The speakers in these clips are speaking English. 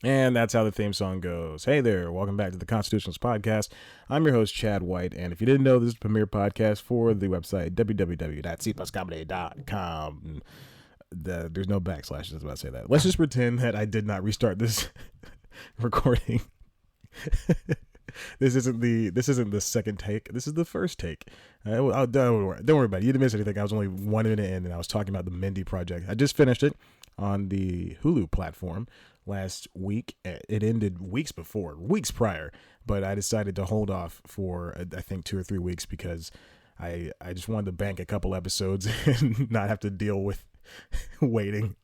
And that's how the theme song goes. Hey there, welcome back to the Constitutionalist Podcast. I'm your host, Chad White, and if you didn't know, this is the premiere podcast for the website, www.cpluscomedy.com. There's no backslashes, I was about to say that. Let's just pretend that I did not restart this recording. This isn't the second take. This is the first take. Don't worry about it. You didn't miss anything. I was only 1 minute in, and I was talking about the Mindy project. I just finished it on the Hulu platform last week. It ended weeks prior, but I decided to hold off for I think 2 or 3 weeks because I just wanted to bank a couple episodes and not have to deal with waiting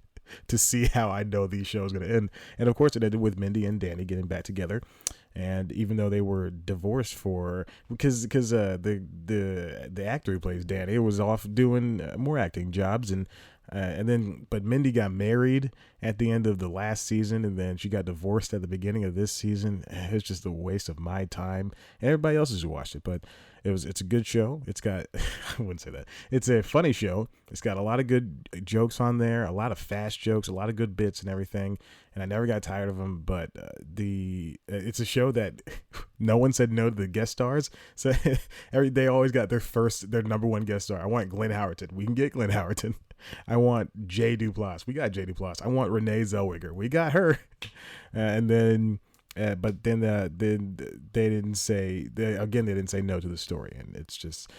to see how I know these shows going to end. And of course, it ended with Mindy and Danny getting back together. And even though they were divorced because the actor who plays Danny was off doing more acting jobs, but Mindy got married at the end of the last season, and then she got divorced at the beginning of this season. It's just a waste of my time and everybody else's who watched it. But it's a good show. It's got I wouldn't say that. It's a funny show. It's got a lot of good jokes on there, a lot of fast jokes, a lot of good bits and everything. And I never got tired of them. But it's a show that no one said no to the guest stars. So they always got their number one guest star. I want Glenn Howerton. We can get Glenn Howerton. I want Jay Duplass. We got Jay Duplass. I want Renee Zellweger. We got her. And then, but then they didn't say no to the story, and it's just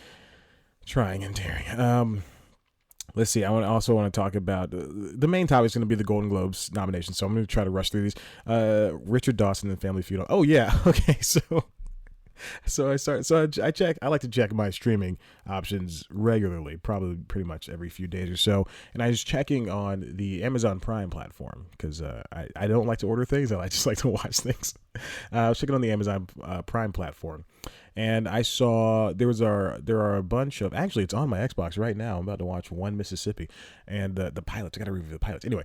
trying and tearing. Let's see. I also want to talk about the main topic is going to be the Golden Globes nominations. So I'm going to try to rush through these. Richard Dawson and Family Feud. Oh yeah. Okay. I check. I like to check my streaming options regularly, probably pretty much every few days or so. And I was checking on the Amazon Prime platform because I don't like to order things. I just like to watch things. I was checking on the Amazon Prime platform, and I saw there are a bunch of, actually it's on my Xbox right now. I'm about to watch One Mississippi and the pilots. I got to review the pilots anyway.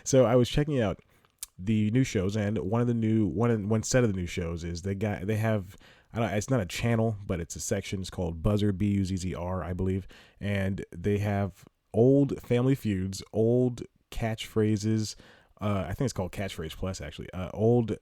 So I was checking out the new shows, and one set of the new shows is they have, I don't, it's not a channel, but it's a section. It's called Buzzer, Buzzr, I believe, and they have old Family Feuds, old catchphrases. I think it's called Catchphrase Plus, actually. Old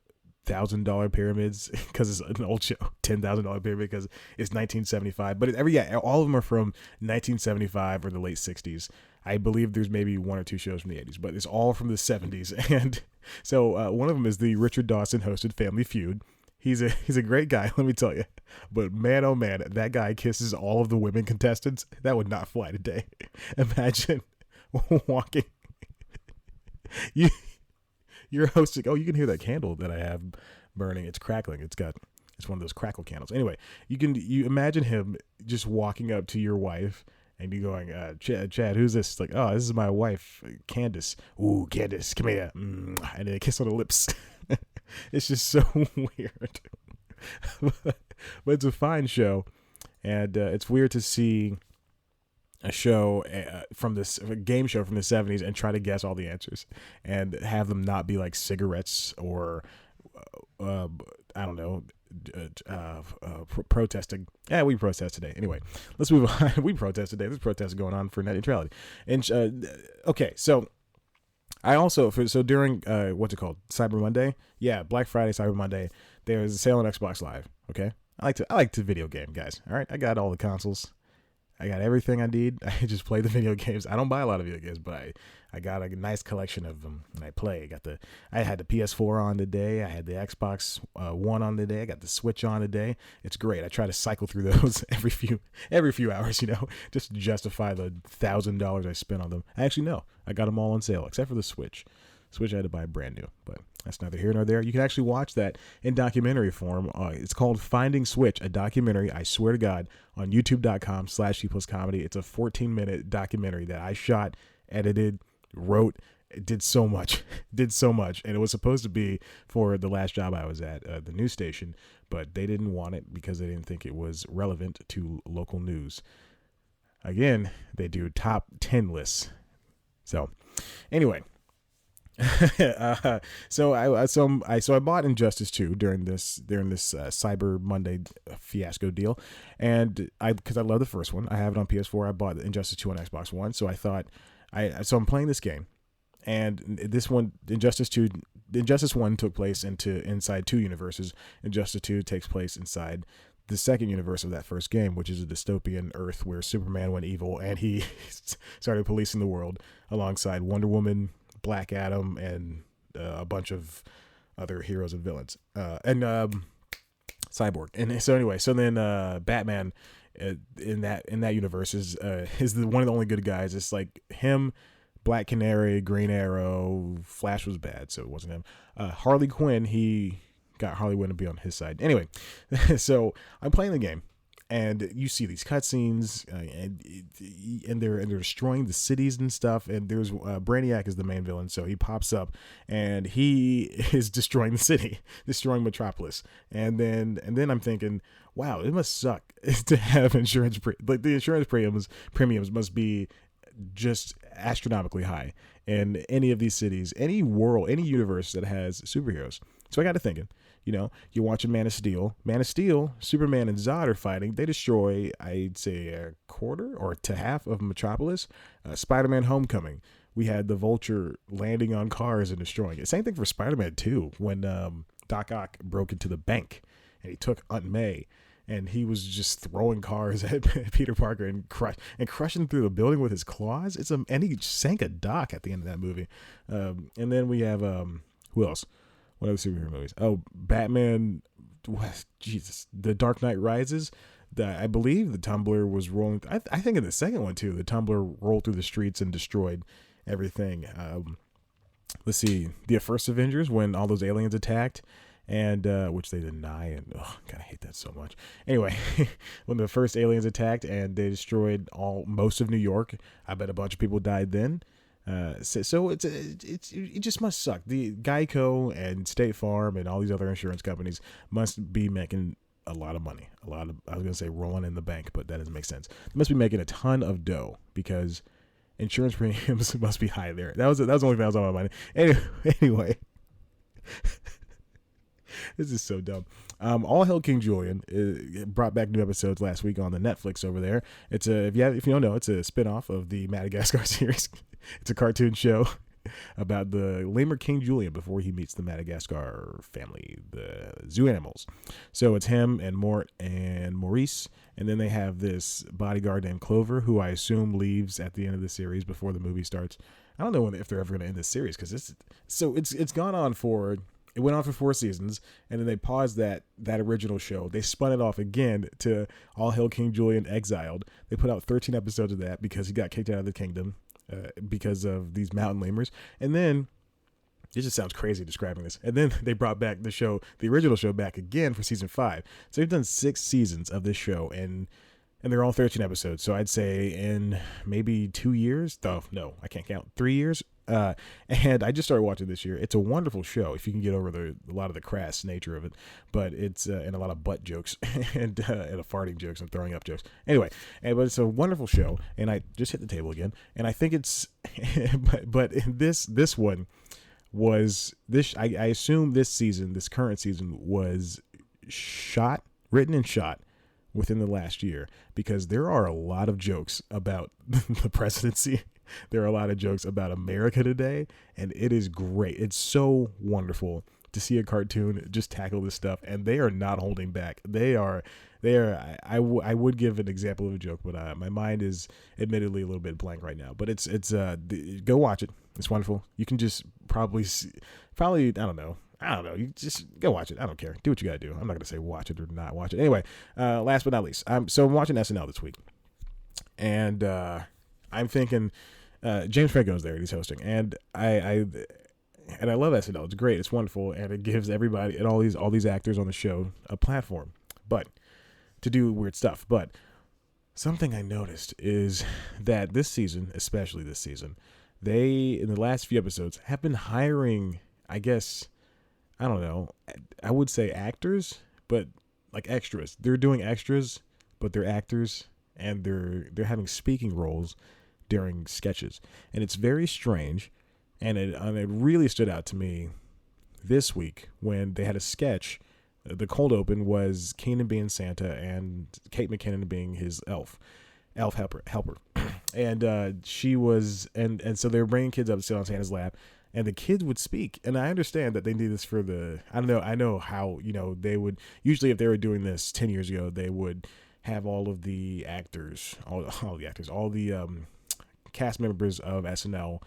$1,000 pyramids because it's an old show. $10,000 pyramid because it's 1975. But all of them are from 1975 or the late 60s. I believe there's maybe 1 or 2 shows from the 80s, but it's all from the 70s. And so one of them is the Richard Dawson hosted Family Feud. He's a great guy, let me tell you. But man, oh man, that guy kisses all of the women contestants. That would not fly today. Imagine walking. You're hosting. Oh, you can hear that candle that I have burning. It's crackling. It's one of those crackle candles. Anyway, you imagine him just walking up to your wife and you going, Chad, who's this? Like, oh, this is my wife, Candace. Ooh, Candace, come here. And then a kiss on the lips. It's just so weird. But it's a fine show. And it's weird to see a show a game show from the 70s and try to guess all the answers and have them not be like cigarettes or I don't know, protesting. Yeah, we protest today. Anyway, let's move on. We protest today. There's protests going on for net neutrality. And okay, so I also during what's it called, Cyber Monday? Yeah, Black Friday, Cyber Monday. There's a sale on Xbox Live. Okay, I like to video game, guys. All right, I got all the consoles. I got everything I need. I just play the video games. I don't buy a lot of video games, but I got a nice collection of them, and I play. I had the PS4 on today. I had the Xbox One on today. I got the Switch on today. It's great. I try to cycle through those every few hours, just to justify the $1,000 I spent on them. Actually, no, I got them all on sale except for the Switch. Switch I had to buy brand new, but that's neither here nor there. You can actually watch that in documentary form. It's called Finding Switch, a documentary, I swear to God, on youtube.com/C+comedy. It's a 14-minute documentary that I shot, edited, wrote, did so much. And it was supposed to be for the last job I was at, the news station, but they didn't want it because they didn't think it was relevant to local news. Again, they do top 10 lists. So anyway, so I bought Injustice 2 during this Cyber Monday fiasco deal, and because I love the first one, I have it on PS4. I bought Injustice 2 on Xbox One, so I thought I'm playing this game, And Injustice 1 took place inside two universes. Injustice 2 takes place inside the second universe of that first game, which is a dystopian Earth where Superman went evil and he started policing the world alongside Wonder Woman, Black Adam, and a bunch of other heroes and villains, and Cyborg. And so anyway, then Batman in that universe is one of the only good guys. It's like him, Black Canary, Green Arrow. Flash was bad, so it wasn't him. Harley Quinn, he got Harley Quinn to be on his side. Anyway, so I'm playing the game, and you see these cutscenes, and they're destroying the cities and stuff. And there's Brainiac is the main villain, so he pops up, and he is destroying the city, destroying Metropolis. And then I'm thinking, wow, it must suck to have insurance. Like the insurance premiums must be just astronomically high in any of these cities, any world, any universe that has superheroes. So I got to thinking, you're watching Man of Steel. Superman and Zod are fighting. They destroy, I'd say, a quarter or to half of Metropolis. Spider-Man Homecoming, we had the Vulture landing on cars and destroying it. Same thing for Spider-Man 2 when Doc Ock broke into the bank and he took Aunt May. And he was just throwing cars at Peter Parker and crushing through the building with his claws. And he sank a dock at the end of that movie. And then we have who else? What other superhero movies? Oh, Batman. Jesus, The Dark Knight Rises. I believe the tumbler was rolling. I think in the second one too, the tumbler rolled through the streets and destroyed everything. Let's see, the first Avengers when all those aliens attacked. And which they deny, and God, I hate that so much. Anyway, when the first aliens attacked and they destroyed most of New York, I bet a bunch of people died then. So it just must suck. The Geico and State Farm and all these other insurance companies must be making a lot of money. I was gonna say rolling in the bank, but that doesn't make sense. They must be making a ton of dough because insurance premiums must be high there. That was the only thing that was on my mind. Anyway. This is so dumb. All Hail King Julian brought back new episodes last week on the Netflix over there. It's if you don't know, it's a spinoff of the Madagascar series. It's a cartoon show about the lemur King Julian before he meets the Madagascar family, the zoo animals. So it's him and Mort and Maurice, and then they have this bodyguard named Clover, who I assume leaves at the end of the series before the movie starts. I don't know if they're ever going to end this series because it's gone on for. It went on for 4 seasons, and then they paused that original show. They spun it off again to All Hail King Julian Exiled. They put out 13 episodes of that because he got kicked out of the kingdom because of these mountain lemurs. And then, it just sounds crazy describing this. And then they brought back the original show back again for season 5. So they've done 6 seasons of this show, and they're all 13 episodes. So I'd say in maybe 2 years. Oh, no, I can't count. 3 years. And I just started watching this year. It's a wonderful show if you can get over a lot of the crass nature of it, but it's and a lot of butt jokes and a farting jokes and throwing up jokes. Anyway, but it's a wonderful show, and I just hit the table again, and I think it's, but this one was this. I assume this current season was written and shot within the last year because there are a lot of jokes about the presidency. There are a lot of jokes about America today, and it is great. It's so wonderful to see a cartoon just tackle this stuff, and they are not holding back. I would give an example of a joke, but my mind is admittedly a little bit blank right now. But it's go watch it. It's wonderful. You can just probably I don't know. You just go watch it. I don't care. Do what you gotta do. I'm not gonna say watch it or not watch it. Anyway, last but not least, I'm watching SNL this week, and I'm thinking James Franco is there and he's hosting, and I love SNL. It's great. It's wonderful, and it gives everybody and all these actors on the show a platform, but to do weird stuff. But something I noticed is that this season, especially this season, they in the last few episodes have been hiring, I guess, I don't know, I would say actors, but like extras. They're doing extras, but they're actors, and they're having speaking roles during sketches, and it's very strange. And it really stood out to me this week when they had a sketch. The cold open was Keenan being Santa and Kate McKinnon being his elf, elf helper. And she was, and so they were bringing kids up to sit on Santa's lap, and the kids would speak. And I understand that they need this for I know how, they would, usually if they were doing this 10 years ago, they would have all of the actors, all the cast members of SNL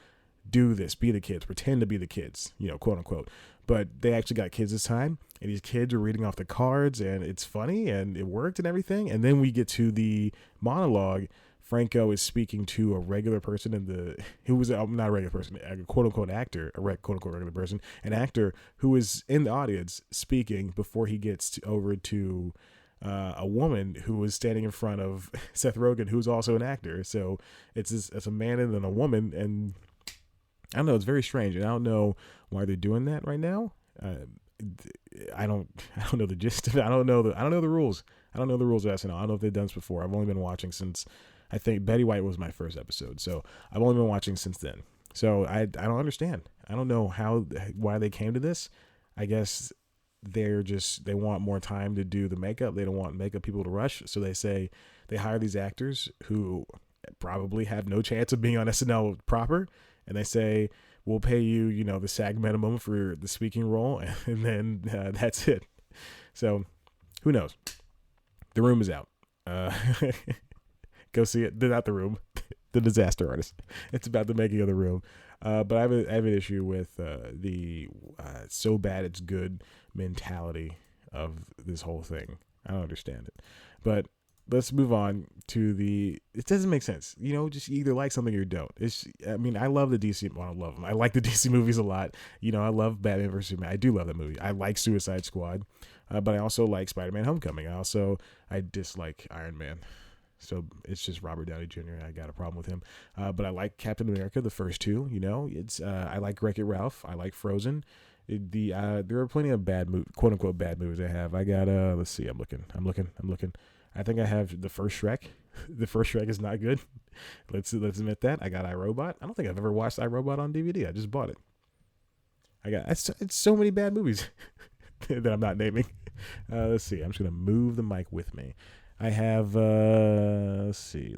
do this, be the kids, pretend to be the kids, quote unquote. But they actually got kids this time, and these kids are reading off the cards, and it's funny, and it worked and everything. And then we get to the monologue. Franco is speaking to a regular person who was not a regular person, a quote unquote actor, quote unquote regular person, an actor who is in the audience speaking before he gets over to a woman who was standing in front of Seth Rogen, who's also an actor. So it's a man and then a woman, and I don't know, it's very strange, and I don't know why they're doing that right now. I don't know the gist of it. I don't know the rules. I don't know the rules of SNL. I don't know if they've done this before. I've only been watching since, I think Betty White was my first episode, so I've only been watching since then. So I don't understand. I don't know why they came to this. I guess they want more time to do the makeup. They don't want makeup people to rush, so they hire these actors who probably have no chance of being on SNL proper, and they say, we'll pay you, the SAG minimum for the speaking role, and then that's it. So who knows? The Room is out. Go see it. Not The Room, The Disaster Artist. It's about the making of The Room. But I have an issue with the so bad it's good mentality of this whole thing. I don't understand it. But let's move on to it doesn't make sense. Just either like something or you don't. I love the DC. Well, I love them. I like the DC movies a lot. I love Batman vs. Superman. I do love that movie. I like Suicide Squad. But I also like Spider-Man Homecoming. I dislike Iron Man. So it's just Robert Downey Jr. I got a problem with him. But I like Captain America, the first two. I like Wreck-It Ralph. I like Frozen. There are plenty of quote unquote bad movies I have. I got let's see. I'm looking. I think I have the first Shrek. The first Shrek is not good. Let's admit that. I got iRobot. I don't think I've ever watched iRobot on DVD. I just bought it. It's so many bad movies that I'm not naming. Let's see. I'm just gonna move the mic with me. I have let's see.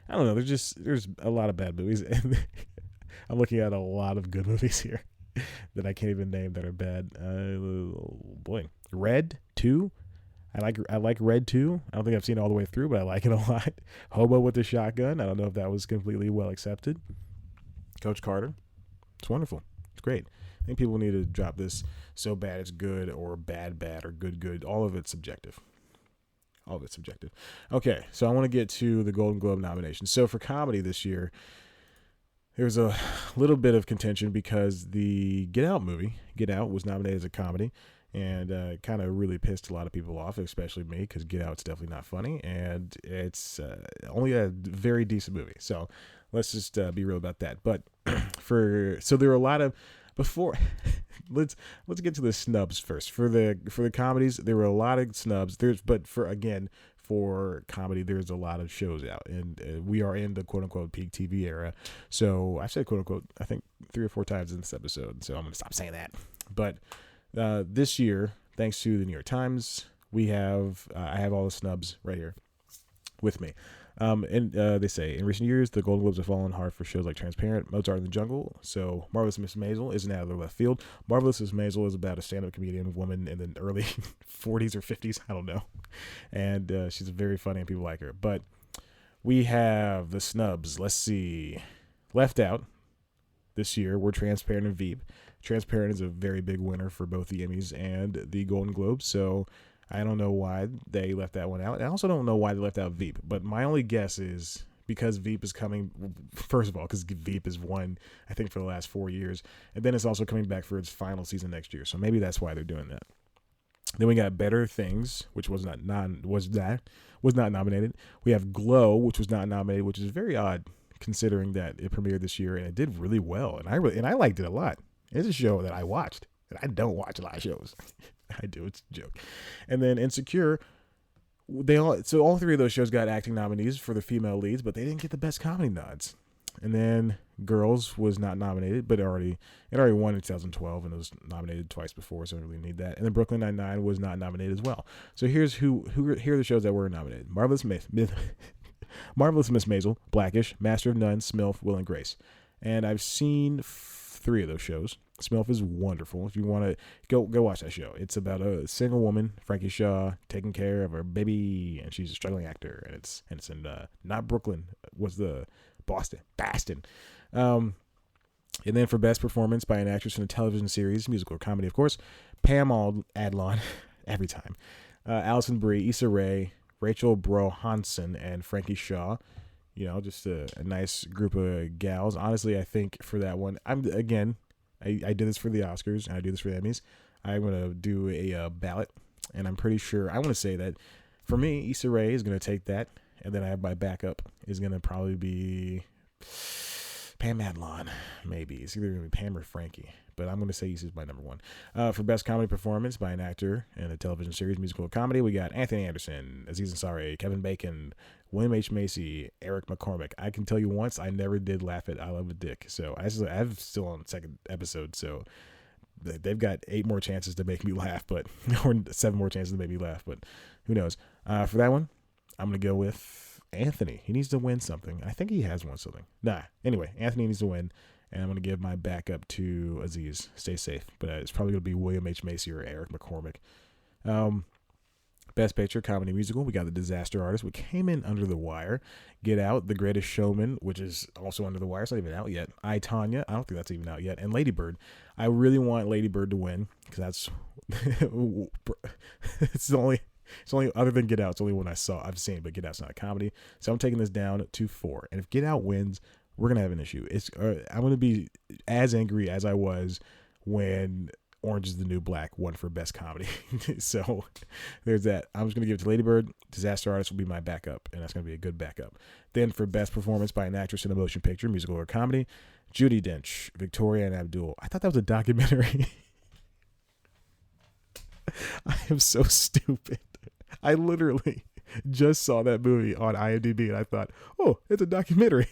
I don't know. There's a lot of bad movies, and I'm looking at a lot of good movies here that I can't even name that are bad. Boy, Red 2. I like Red 2. I don't think I've seen it all the way through, but I like it a lot. Hobo with the Shotgun. I don't know if that was completely well accepted. Coach Carter. It's wonderful. It's great. I think people need to drop this so bad it's good or bad or good. All of it's subjective. Okay, so I want to get to the Golden Globe nominations. So for comedy this year, there's a little bit of contention because the Get Out movie, Get Out, was nominated as a comedy. And kind of really pissed a lot of people off, especially me, because Get Out's definitely not funny, and it's only a very decent movie. So let's just be real about that. But so there were a lot of let's get to the snubs first. For the comedies, there were a lot of snubs. For comedy, there's a lot of shows out, and we are in the quote unquote peak TV era. So I said quote unquote I think 3 or 4 times in this episode, so I'm gonna stop saying that. But this year, thanks to the New York Times, I have all the snubs right here with me. And they say, in recent years, the Golden Globes have fallen hard for shows like Transparent, Mozart in the Jungle. So Marvelous Miss Maisel isn't out of the left field. Marvelous Miss Maisel is about a stand-up comedian woman in the early 40s or 50s. I don't know. And she's very funny and people like her. But we have the snubs. Let's see. Left out this year were Transparent and Veep. Transparent is a very big winner for both the Emmys and the Golden Globes, so I don't know why they left that one out. I also don't know why they left out Veep, but my only guess is because Veep is coming, first of all, because Veep has won, I think, for the last 4 years, and then it's also coming back for its final season next year, so maybe that's why they're doing that. Then we got Better Things, which was not nominated. We have Glow, which was not nominated, which is very odd considering that it premiered this year and it did really well, and I liked it a lot. It's a show that I watched. And I don't watch a lot of shows. I do. It's a joke. And then Insecure, all 3 of those shows got acting nominees for the female leads, but they didn't get the best comedy nods. And then Girls was not nominated, but it already won in 2012 and it was nominated twice before, so I don't really need that. And then Brooklyn Nine-Nine was not nominated as well. So here are the shows that were nominated. Marvelous Miss Marvelous Miss Maisel, Blackish, Master of None, Smilf, Will and Grace. And I've seen 3 of those shows. Smilf is wonderful. If you want to go watch that show, it's about a single woman, Frankie Shaw, taking care of her baby, and she's a struggling actor. And it's in not Brooklyn, was the Boston. And then for best performance by an actress in a television series, musical or comedy, of course, Pam Adlon, every time, Alison Brie, Issa Rae, Rachel Bro Hansen, and Frankie Shaw. Just a nice group of gals. Honestly, I think for that one, I did this for the Oscars, and I do this for the Emmys. I'm going to do a ballot, and I'm pretty sure, I want to say that for me, Issa Rae is going to take that, and then I have my backup is going to probably be Pam Adlon, maybe. It's either going to be Pam or Frankie, but I'm going to say Issa's my number 1. For best comedy performance by an actor in a television series, musical or comedy, we got Anthony Anderson, Aziz Ansari, Kevin Bacon, William H. Macy, Eric McCormick. I can tell you once, I never did laugh at I Love a Dick, so I'm still on the 2nd episode, so they've got 8 more chances to make me laugh, or 7 more chances to make me laugh, but who knows. For that one, I'm going to go with Anthony. He needs to win something. I think he has won something. Anyway, Anthony needs to win, and I'm going to give my backup to Aziz. Stay safe, but it's probably going to be William H. Macy or Eric McCormick. Best Picture, Comedy Musical, we got The Disaster Artist, which came in under the wire. Get Out, The Greatest Showman, which is also under the wire. It's not even out yet. I, Tonya, I don't think that's even out yet. And Lady Bird. I really want Lady Bird to win, because that's it's only other than Get Out, it's the only one I've seen, but Get Out's not a comedy. So I'm taking this down to 4. And if Get Out wins, we're going to have an issue. I'm going to be as angry as I was when Orange is the New Black won for best comedy. So there's that. I'm just going to give it to Lady Bird. Disaster Artist will be my backup, and that's going to be a good backup. Then for best performance by an actress in a motion picture, musical or comedy, Judi Dench, Victoria and Abdul. I thought that was a documentary. I am so stupid. I literally just saw that movie on IMDb, and I thought, oh, it's a documentary.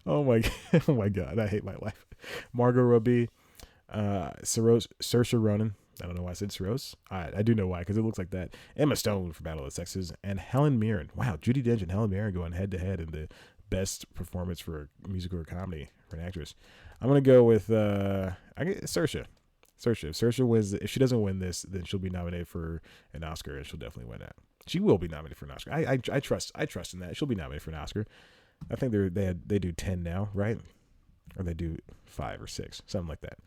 Oh my God, I hate my life. Margot Robbie, Saoirse Ronan. I don't know why I said Saoirse. I do know why, because it looks like that. Emma Stone for Battle of the Sexes, and Helen Mirren. Wow, Judi Dench and Helen Mirren going head to head in the best performance for a musical or comedy for an actress. I'm gonna go with Saoirse. Saoirse wins. If she doesn't win this, then she'll be nominated for an Oscar, and she'll definitely win that. She will be nominated for an Oscar. I trust in that. She'll be nominated for an Oscar. I think they do 10 now, right? Or they do 5 or 6, something like that.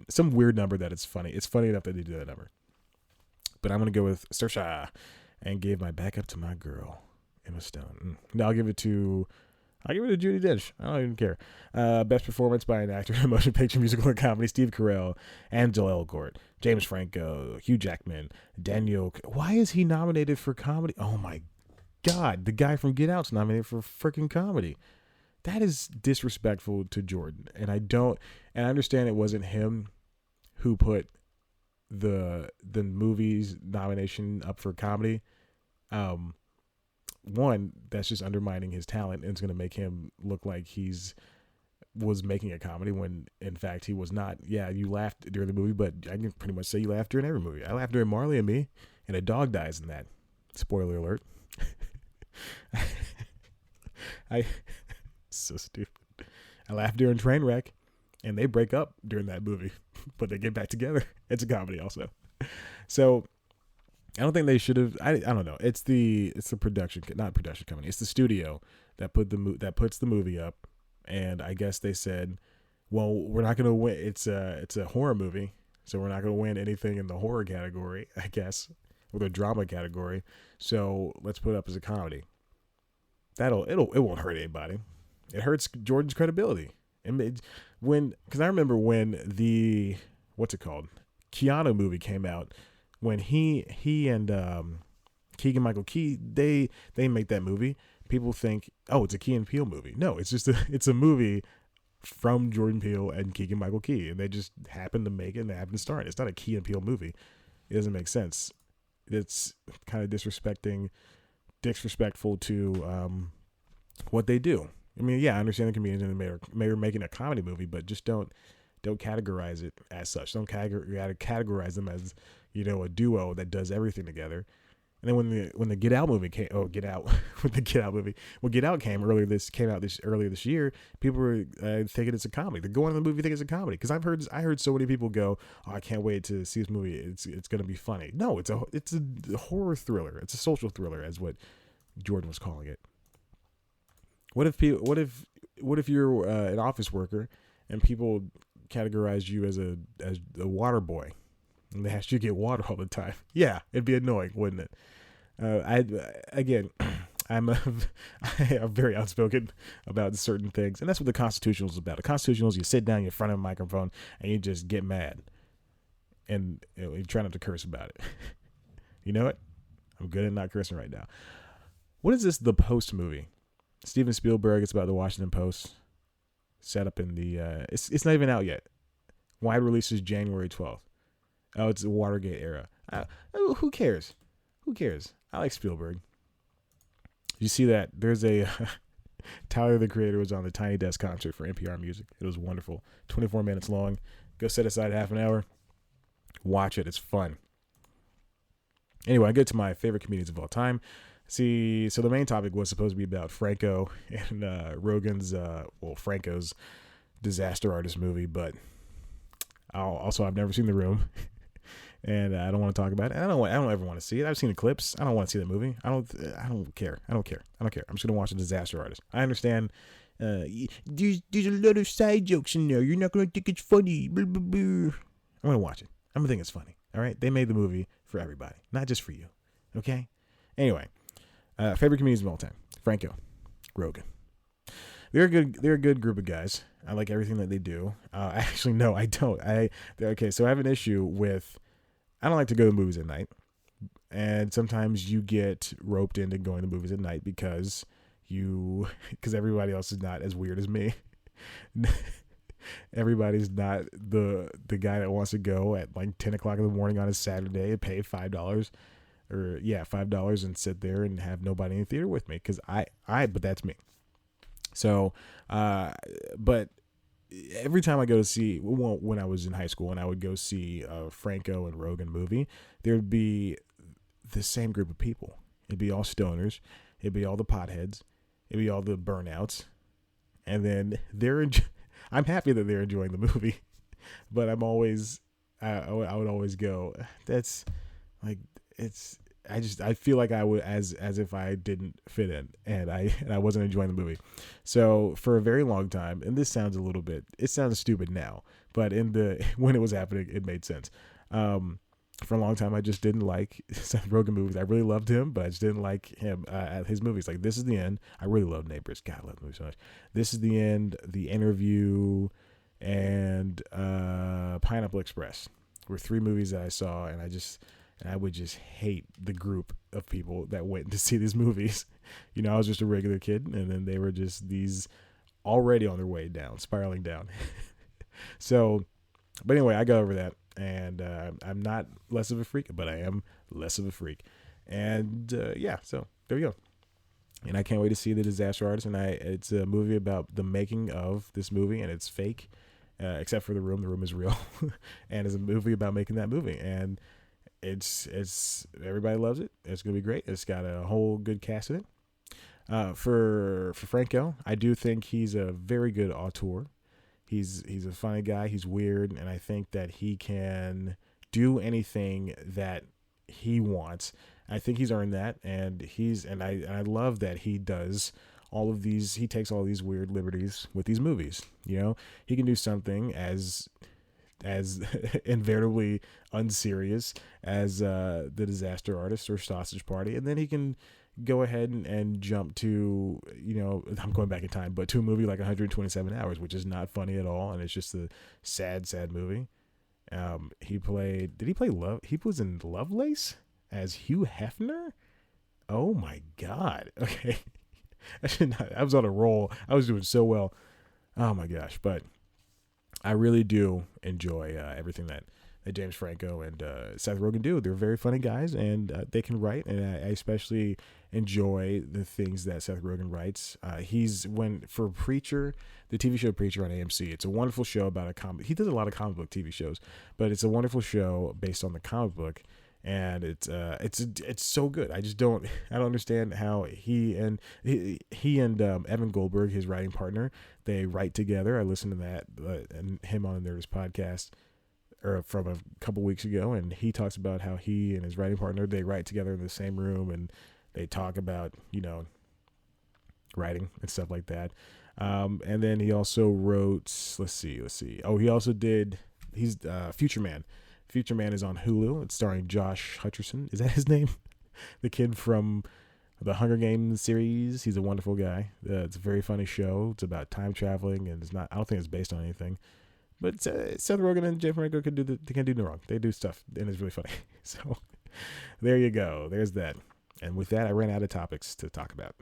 Some weird number that it's funny. It's funny enough that they do that number. But I'm gonna go with Saoirse and give my backup to my girl, Emma Stone. No, I'll give it to Judi Dench. I don't even care. Best performance by an actor in a motion picture, musical, or comedy: Steve Carell, Angela Elgort, James Franco, Hugh Jackman, Daniel. Why is he nominated for comedy? Oh my God, the guy from Get Out's nominated for freaking comedy. That is disrespectful to Jordan. And I understand it wasn't him who put the movie's nomination up for comedy. One, that's just undermining his talent, and it's going to make him look like was making a comedy when in fact he was not. Yeah, you laughed during the movie, but I can pretty much say you laughed during every movie. I laughed during Marley and Me, and a dog dies in that. Spoiler alert. So stupid. I laughed during Trainwreck, and they break up during that movie, but they get back together. It's a comedy also. So I don't think they should have. I don't know. It's the production, not production company. It's the studio that puts the movie up, and I guess they said, well, we're not going to win. It's a horror movie, so we're not going to win anything in the horror category, I guess, or the drama category. So let's put it up as a comedy. It won't hurt anybody. It hurts Jordan's credibility. Because I remember when the Keanu movie came out, when he and Keegan-Michael Key they make that movie, people think, oh, it's a Key and Peele movie. No, it's just it's a movie from Jordan Peele and Keegan-Michael Key, and they just happen to make it and they happen to star it. It's not a Key and Peele movie. It doesn't make sense. It's kind of disrespectful to what they do. I mean, yeah, I understand the comedians and they're making a comedy movie, but just don't categorize it as such. Don't categorize them as, a duo that does everything together. And then when the Get Out movie came, Get Out, when the Get Out movie, when Get Out came out earlier this year, people were thinking it's a comedy. They're going to the movie thinking it's a comedy because I heard so many people go, "Oh, I can't wait to see this movie. It's going to be funny." No, it's a horror thriller. It's a social thriller, as what Jordan was calling it. What if you're an office worker and people categorize you as a water boy? And they ask you to get water all the time. Yeah, it'd be annoying, wouldn't it? I'm very outspoken about certain things, and that's what the Constitutional is about. The Constitutional is you sit down in front of a microphone and you just get mad, and you try not to curse about it. You know what? I'm good at not cursing right now. What is this? The Post movie? Steven Spielberg. It's about the Washington Post. Set up in the. It's not even out yet. Wide release is January 12th. Oh, it's the Watergate era. Who cares? Who cares? I like Spielberg. You see that? There's a Tyler, the Creator, was on the Tiny Desk concert for NPR Music. It was wonderful. 24 minutes long. Go set aside half an hour. Watch it. It's fun. Anyway, I get to my favorite comedians of all time. See, so the main topic was supposed to be about Franco and Rogen's, Franco's disaster artist movie, but I've never seen The Room. And I don't want to talk about it. And I don't ever want to see it. I've seen the clips. I don't want to see that movie. I don't care. I'm just gonna watch a disaster artist. I understand. There's a lot of side jokes in there. You're not gonna think it's funny. Blah, blah, blah. I'm gonna watch it. I'm gonna think it's funny. All right. They made the movie for everybody, not just for you. Okay. Anyway, favorite comedians of all time: Franco, Rogen. They're a good group of guys. I like everything that they do. Actually, no, I don't. Okay. So I have an issue with. I don't like to go to movies at night, and sometimes you get roped into going to movies at night because everybody else is not as weird as me. Everybody's not the guy that wants to go at like 10 o'clock in the morning on a Saturday and pay $5 $5 and sit there and have nobody in the theater with me because but that's me. So, but every time I go to see, when I was in high school and I would go see a Franco and Rogen movie, there'd be the same group of people. It'd be all stoners. It'd be all the potheads. It'd be all the burnouts. And then I'm happy that they're enjoying the movie, but I would always go, that's like, I feel like I would as if I didn't fit in and I wasn't enjoying the movie. So for a very long time, and this sounds it sounds stupid now, but when it was happening, it made sense. For a long time, I just didn't like Seth Rogen movies. I really loved him, but I just didn't like him at his movies. Like This Is the End. I really love Neighbors. God, I love the movie so much. This Is the End, The Interview, and Pineapple Express were three movies that I saw, and I would just hate the group of people that went to see these movies. You know, I was just a regular kid, and then they were just these already on their way down, spiraling down. So, but anyway, I got over that, and I'm not less of a freak, but I am less of a freak. And so there you go. And I can't wait to see The Disaster Artist, and it's a movie about the making of this movie, and it's fake, except for The Room. The Room is real, and it's a movie about making that movie, and it's everybody loves it. It's gonna be great. It's got a whole good cast in it. For Franco, I do think he's a very good auteur. He's a funny guy. He's weird, and I think that he can do anything that he wants. I think he's earned that, and I love that he does all of these. He takes all these weird liberties with these movies. You know, he can do something as invariably unserious as The Disaster Artist or Sausage Party, and then he can go ahead and jump to, I'm going back in time, but to a movie like 127 Hours, which is not funny at all, and it's just a sad movie. Did he play Love? He was in Lovelace as Hugh Hefner. Oh my God. Okay. I was on a roll. I was doing so well. Oh my gosh. But I really do enjoy everything that James Franco and Seth Rogen do. They're very funny guys, and they can write, and I especially enjoy the things that Seth Rogen writes. For Preacher, the TV show Preacher on AMC, it's a wonderful show about a comic. He does a lot of comic book TV shows, but it's a wonderful show based on the comic book, and it's so good. I don't understand how he and Evan Goldberg, his writing partner, they write together. I listened to that and him on the Nerdist podcast or from a couple weeks ago, and he talks about how he and his writing partner, they write together in the same room, and they talk about, writing and stuff like that. And then he also wrote, let's see. Oh, he also did, he's Future Man. Future Man is on Hulu. It's starring Josh Hutcherson. Is that his name? The kid from the Hunger Games series. He's a wonderful guy. It's a very funny show. It's about time traveling, and I don't think it's based on anything. But Seth Rogen and Jeff Franco can do no wrong. They do stuff, and it's really funny. So there you go. There's that. And with that, I ran out of topics to talk about.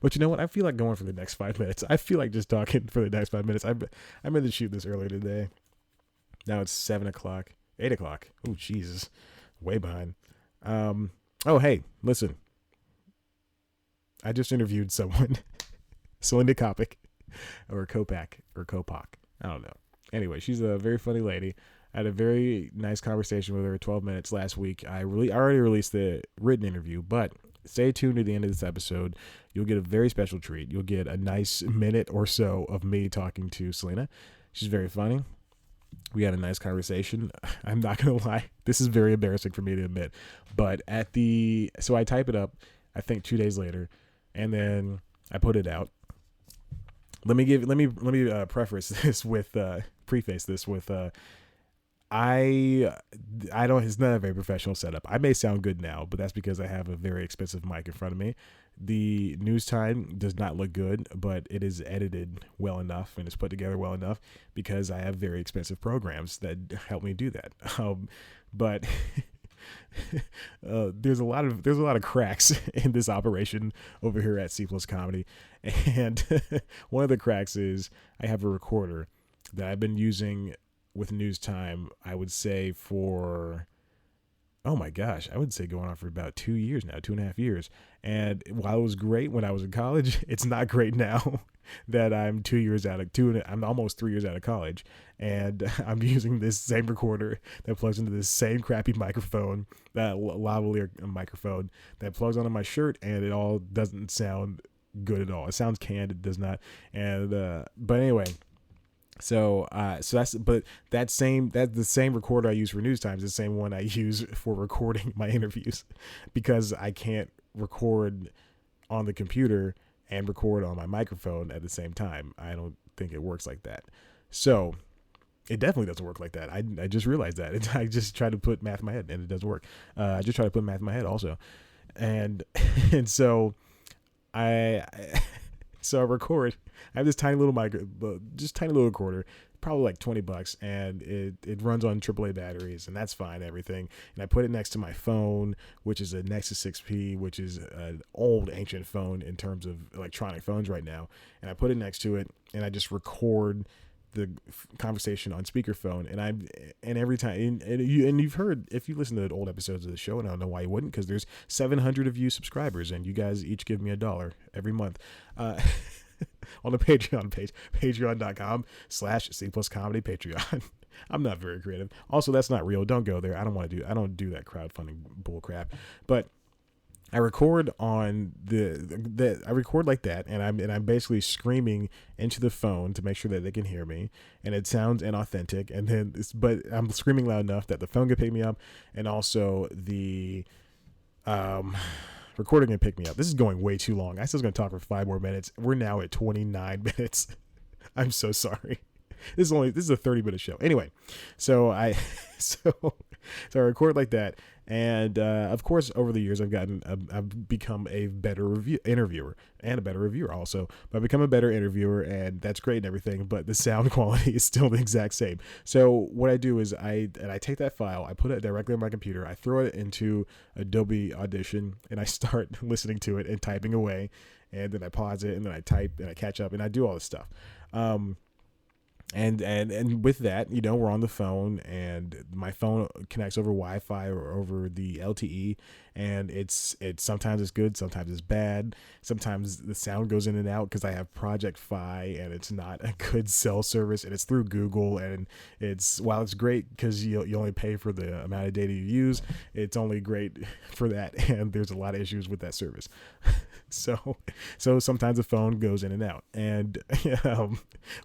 But you know what? I feel like going for the next 5 minutes. I feel like just talking for the next 5 minutes. I meant to shoot this earlier today. Now it's 7 o'clock, 8 o'clock. Oh, Jesus. Way behind. Oh, hey, listen. I just interviewed someone. Selena Coppock. Or Coppock. I don't know. Anyway, she's a very funny lady. I had a very nice conversation with her, 12 minutes last week. I already released the written interview, but stay tuned to the end of this episode. You'll get a very special treat. You'll get a nice minute or so of me talking to Selena. She's very funny. We had a nice conversation. I'm not going to lie. This is very embarrassing for me to admit, but so I type it up, I think 2 days later, and then I put it out. Let me preface this with preface this with I don't. It's not a very professional setup. I may sound good now, but that's because I have a very expensive mic in front of me. The news time does not look good, but it is edited well enough and it's put together well enough because I have very expensive programs that help me do that. But there's a lot of cracks in this operation over here at C Plus Comedy, and one of the cracks is I have a recorder that I've been using with news time, I would say for, oh my gosh, I would say going on for about 2 years now, 2.5 years. And while it was great when I was in college, it's not great now that I'm I'm almost 3 years out of college, and I'm using this same recorder that plugs into this same crappy microphone, that lavalier microphone that plugs onto my shirt, and it all doesn't sound good at all. It sounds canned, it does not. And but anyway. So that's the same recorder I use for news times, the same one I use for recording my interviews, because I can't record on the computer and record on my microphone at the same time. I don't think it works like that. So it definitely doesn't work like that. I just realized that. I just tried to put math in my head and it doesn't work. I just try to put math in my head also. And so I record. I have this tiny little tiny little recorder, probably like $20, and it runs on AAA batteries, and that's fine, everything. And I put it next to my phone, which is a Nexus 6P, which is an old ancient phone in terms of electronic phones right now. And I put it next to it, and I just record the conversation on speakerphone, and every time, and you've heard, if you listen to the old episodes of the show, and I don't know why you wouldn't, because there's 700 of you subscribers, and you guys each give me $1 every month on the Patreon page, patreon.com/C Plus Comedy Patreon. I'm not very creative. Also, that's not real. Don't go there. I don't do that crowdfunding bull crap. But I record on I record like that, and I'm basically screaming into the phone to make sure that they can hear me, and it sounds inauthentic. And then, but I'm screaming loud enough that the phone can pick me up, and also the recording can pick me up. This is going way too long. I said I was going to talk for 5 more minutes. We're now at 29 minutes. I'm so sorry. This is a 30-minute show. Anyway, so I record like that, and of course, over the years, I've become a better interviewer and a better reviewer also. But I've become a better interviewer, and that's great and everything. But the sound quality is still the exact same. So what I do is I take that file, I put it directly on my computer, I throw it into Adobe Audition, and I start listening to it and typing away, and then I pause it, and then I type and I catch up, and I do all this stuff. And with that, we're on the phone, and my phone connects over Wi-Fi or over the LTE, and it's sometimes it's good, sometimes it's bad, sometimes the sound goes in and out because I have Project Fi, and it's not a good cell service, and it's through Google, and while it's great because you only pay for the amount of data you use, it's only great for that, and there's a lot of issues with that service. So sometimes the phone goes in and out, and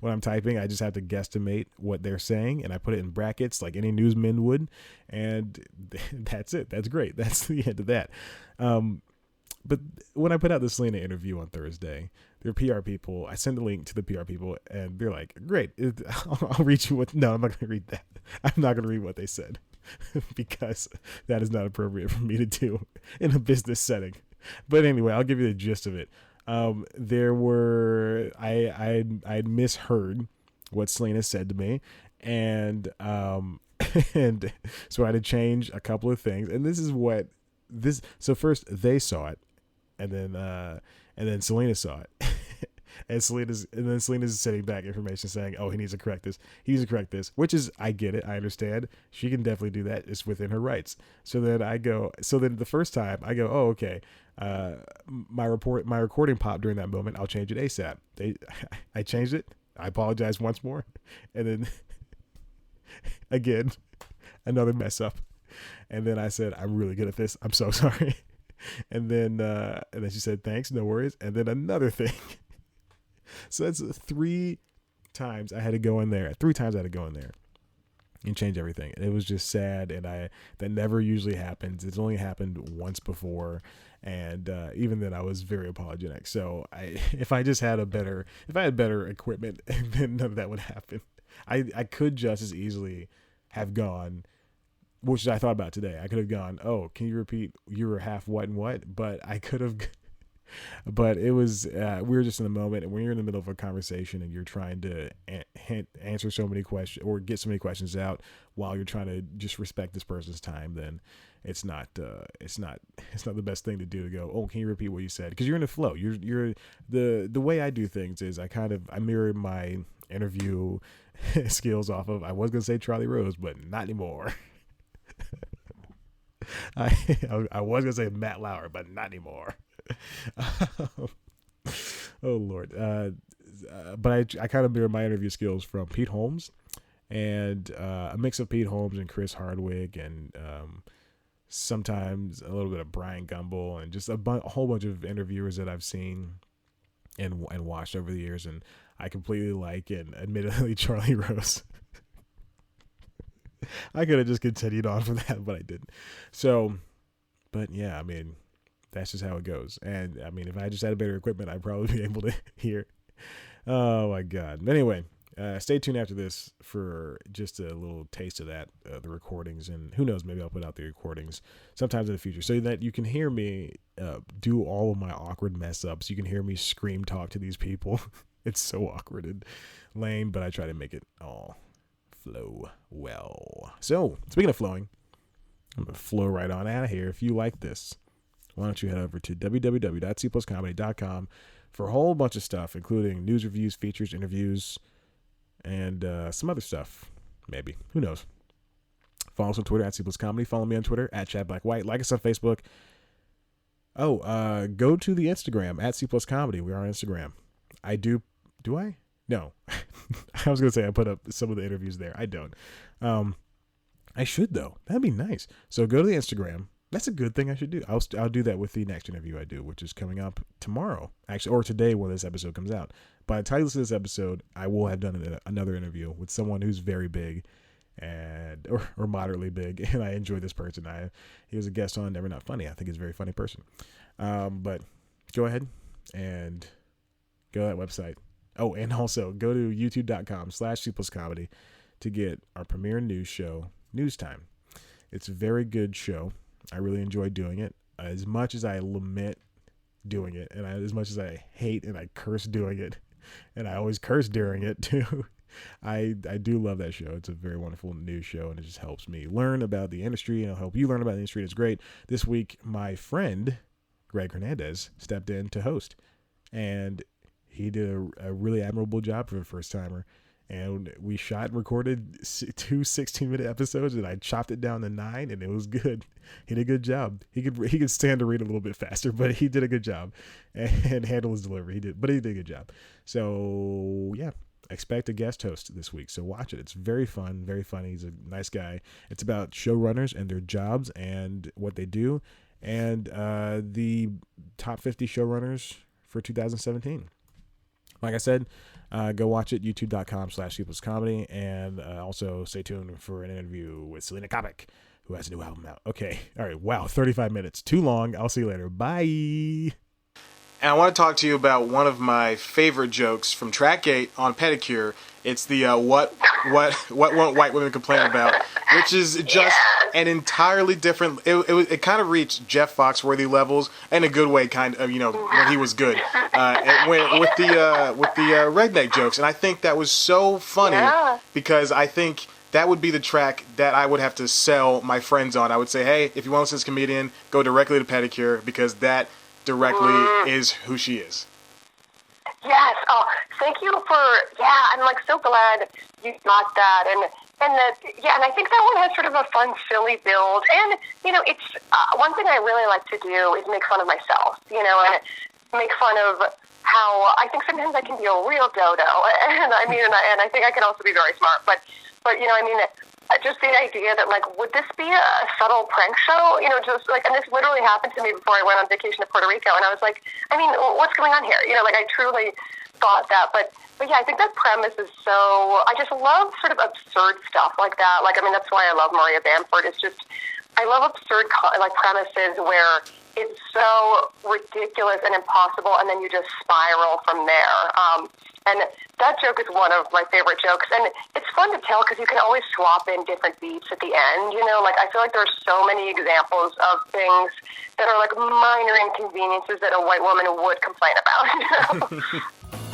when I'm typing, I just have to guesstimate what they're saying, and I put it in brackets like any newsman would, and that's it. That's great. That's the end of that. But when I put out the Selena interview on Thursday, their PR people, I sent the link to the PR people, and they're like, "Great, I'll read you what." No, I'm not going to read that. I'm not going to read what they said because that is not appropriate for me to do in a business setting. But anyway, I'll give you the gist of it. I'd misheard what Selena said to me, and and so I had to change a couple of things. And so first they saw it, and then Selena saw it. And then Selena's sending back information saying, "Oh, he needs to correct this. He needs to correct this," which is, I get it. I understand. She can definitely do that. It's within her rights. So then the first time I go, "Oh, okay." My recording popped during that moment. I'll change it ASAP. I changed it. I apologize once more. And then again, another mess up. And then I said, "I'm really good at this. I'm so sorry." And then she said, "Thanks, no worries." And then another thing. So that's 3 times I had to go in there. 3 times I had to go in there and change everything. And it was just sad. And that never usually happens. It's only happened once before. And even then I was very apologetic. So if I had better equipment, then none of that would happen. I could just as easily have gone, which I thought about today. I could have gone, "Oh, can you repeat, you were half what and what?" But I could have, but it was, we were just in the moment, and when you're in the middle of a conversation and you're trying to answer so many questions or get so many questions out while you're trying to just respect this person's time, then it's not the best thing to do, to go, "Oh, can you repeat what you said?" Because you're in the flow. You're the way I do things is I mirror my interview skills off of, I was going to say Charlie Rose, but not anymore. I was going to say Matt Lauer, but not anymore. Oh Lord. But I kind of mirror my interview skills from Pete Holmes, and a mix of Pete Holmes and Chris Hardwick, and sometimes a little bit of Brian Gumbel, and just a whole bunch of interviewers that I've seen and watched over the years, and I completely like, and admittedly Charlie Rose. I could have just continued on from that, but I didn't. So, but yeah, I mean, that's just how it goes. And I mean, if I just had better equipment, I'd probably be able to hear. Oh my God. But anyway, stay tuned after this for just a little taste of that, the recordings, and who knows, maybe I'll put out the recordings sometimes in the future so that you can hear me do all of my awkward mess ups. You can hear me scream talk to these people. It's so awkward and lame, but I try to make it all flow well. So, speaking of flowing, I'm going to flow right on out of here. If you like this, why don't you head over to www.cpluscomedy.com for a whole bunch of stuff, including news reviews, features, interviews, and some other stuff, maybe. Who knows? Follow us on Twitter at @cpluscomedy. Follow me on Twitter at @ChadBlackWhite. Like us on Facebook. Oh, go to the Instagram at @cpluscomedy. We are on Instagram. Do I? No. I was going to say I put up some of the interviews there. I don't. I should, though. That'd be nice. So go to the Instagram. That's a good thing I should do. I'll do that with the next interview I do, which is coming up tomorrow, actually, or today when this episode comes out. By the time you listen to this episode, I will have done another interview with someone who's very big and or moderately big, and I enjoy this person. He was a guest on Never Not Funny. I think he's a very funny person. But go ahead and go to that website. Oh, and also go to youtube.com/cpluscomedy to get our premiere news show, News Time. It's a very good show. I really enjoy doing it. As much as I lament doing it, and as much as I hate and I curse doing it, and I always curse during it too, I do love that show. It's a very wonderful news show, and it just helps me learn about the industry, and it'll help you learn about the industry. It's great. This week, my friend, Greg Hernandez, stepped in to host, and he did a really admirable job for a first-timer, And we shot and recorded 2 16-minute episodes, and I chopped it down to 9, and it was good. He did a good job. He could stand to read a little bit faster, but he did a good job and handle his delivery. He did a good job. So yeah, expect a guest host this week. So watch it. It's very fun, very funny. He's a nice guy. It's about showrunners and their jobs and what they do, and the top 50 showrunners for 2017. Like I said, go watch it, youtube.com/sleeplesscomedy, and also stay tuned for an interview with Selena Coppock, who has a new album out. Okay, all right, wow, 35 minutes. Too long. I'll see you later. Bye. And I want to talk to you about one of my favorite jokes from Trackgate on pedicure. It's the what won't white women complain about, which is just an entirely different. It kind of reached Jeff Foxworthy levels in a good way, kind of, when he was good. With the redneck jokes, and I think that was so funny because I think that would be the track that I would have to sell my friends on. I would say, hey, if you want to listen to this comedian, go directly to pedicure because that directly is who she is. Yes. Oh, thank you for, I'm like so glad you got that. And I think that one has sort of a fun, silly build. And, it's one thing I really like to do is make fun of myself, and make fun of how I think sometimes I can be a real dodo. And I think I can also be very smart. But just the idea that, like, would this be a subtle prank show? Just like, and this literally happened to me before I went on vacation to Puerto Rico, and I was like, what's going on here? I truly thought that, but yeah, I think that premise is so, I just love sort of absurd stuff like that. That's why I love Maria Bamford. It's just, I love absurd, premises where it's so ridiculous and impossible, and then you just spiral from there. And that joke is one of my favorite jokes. And it's fun to tell because you can always swap in different beats at the end. I feel like there's so many examples of things that are like minor inconveniences that a white woman would complain about.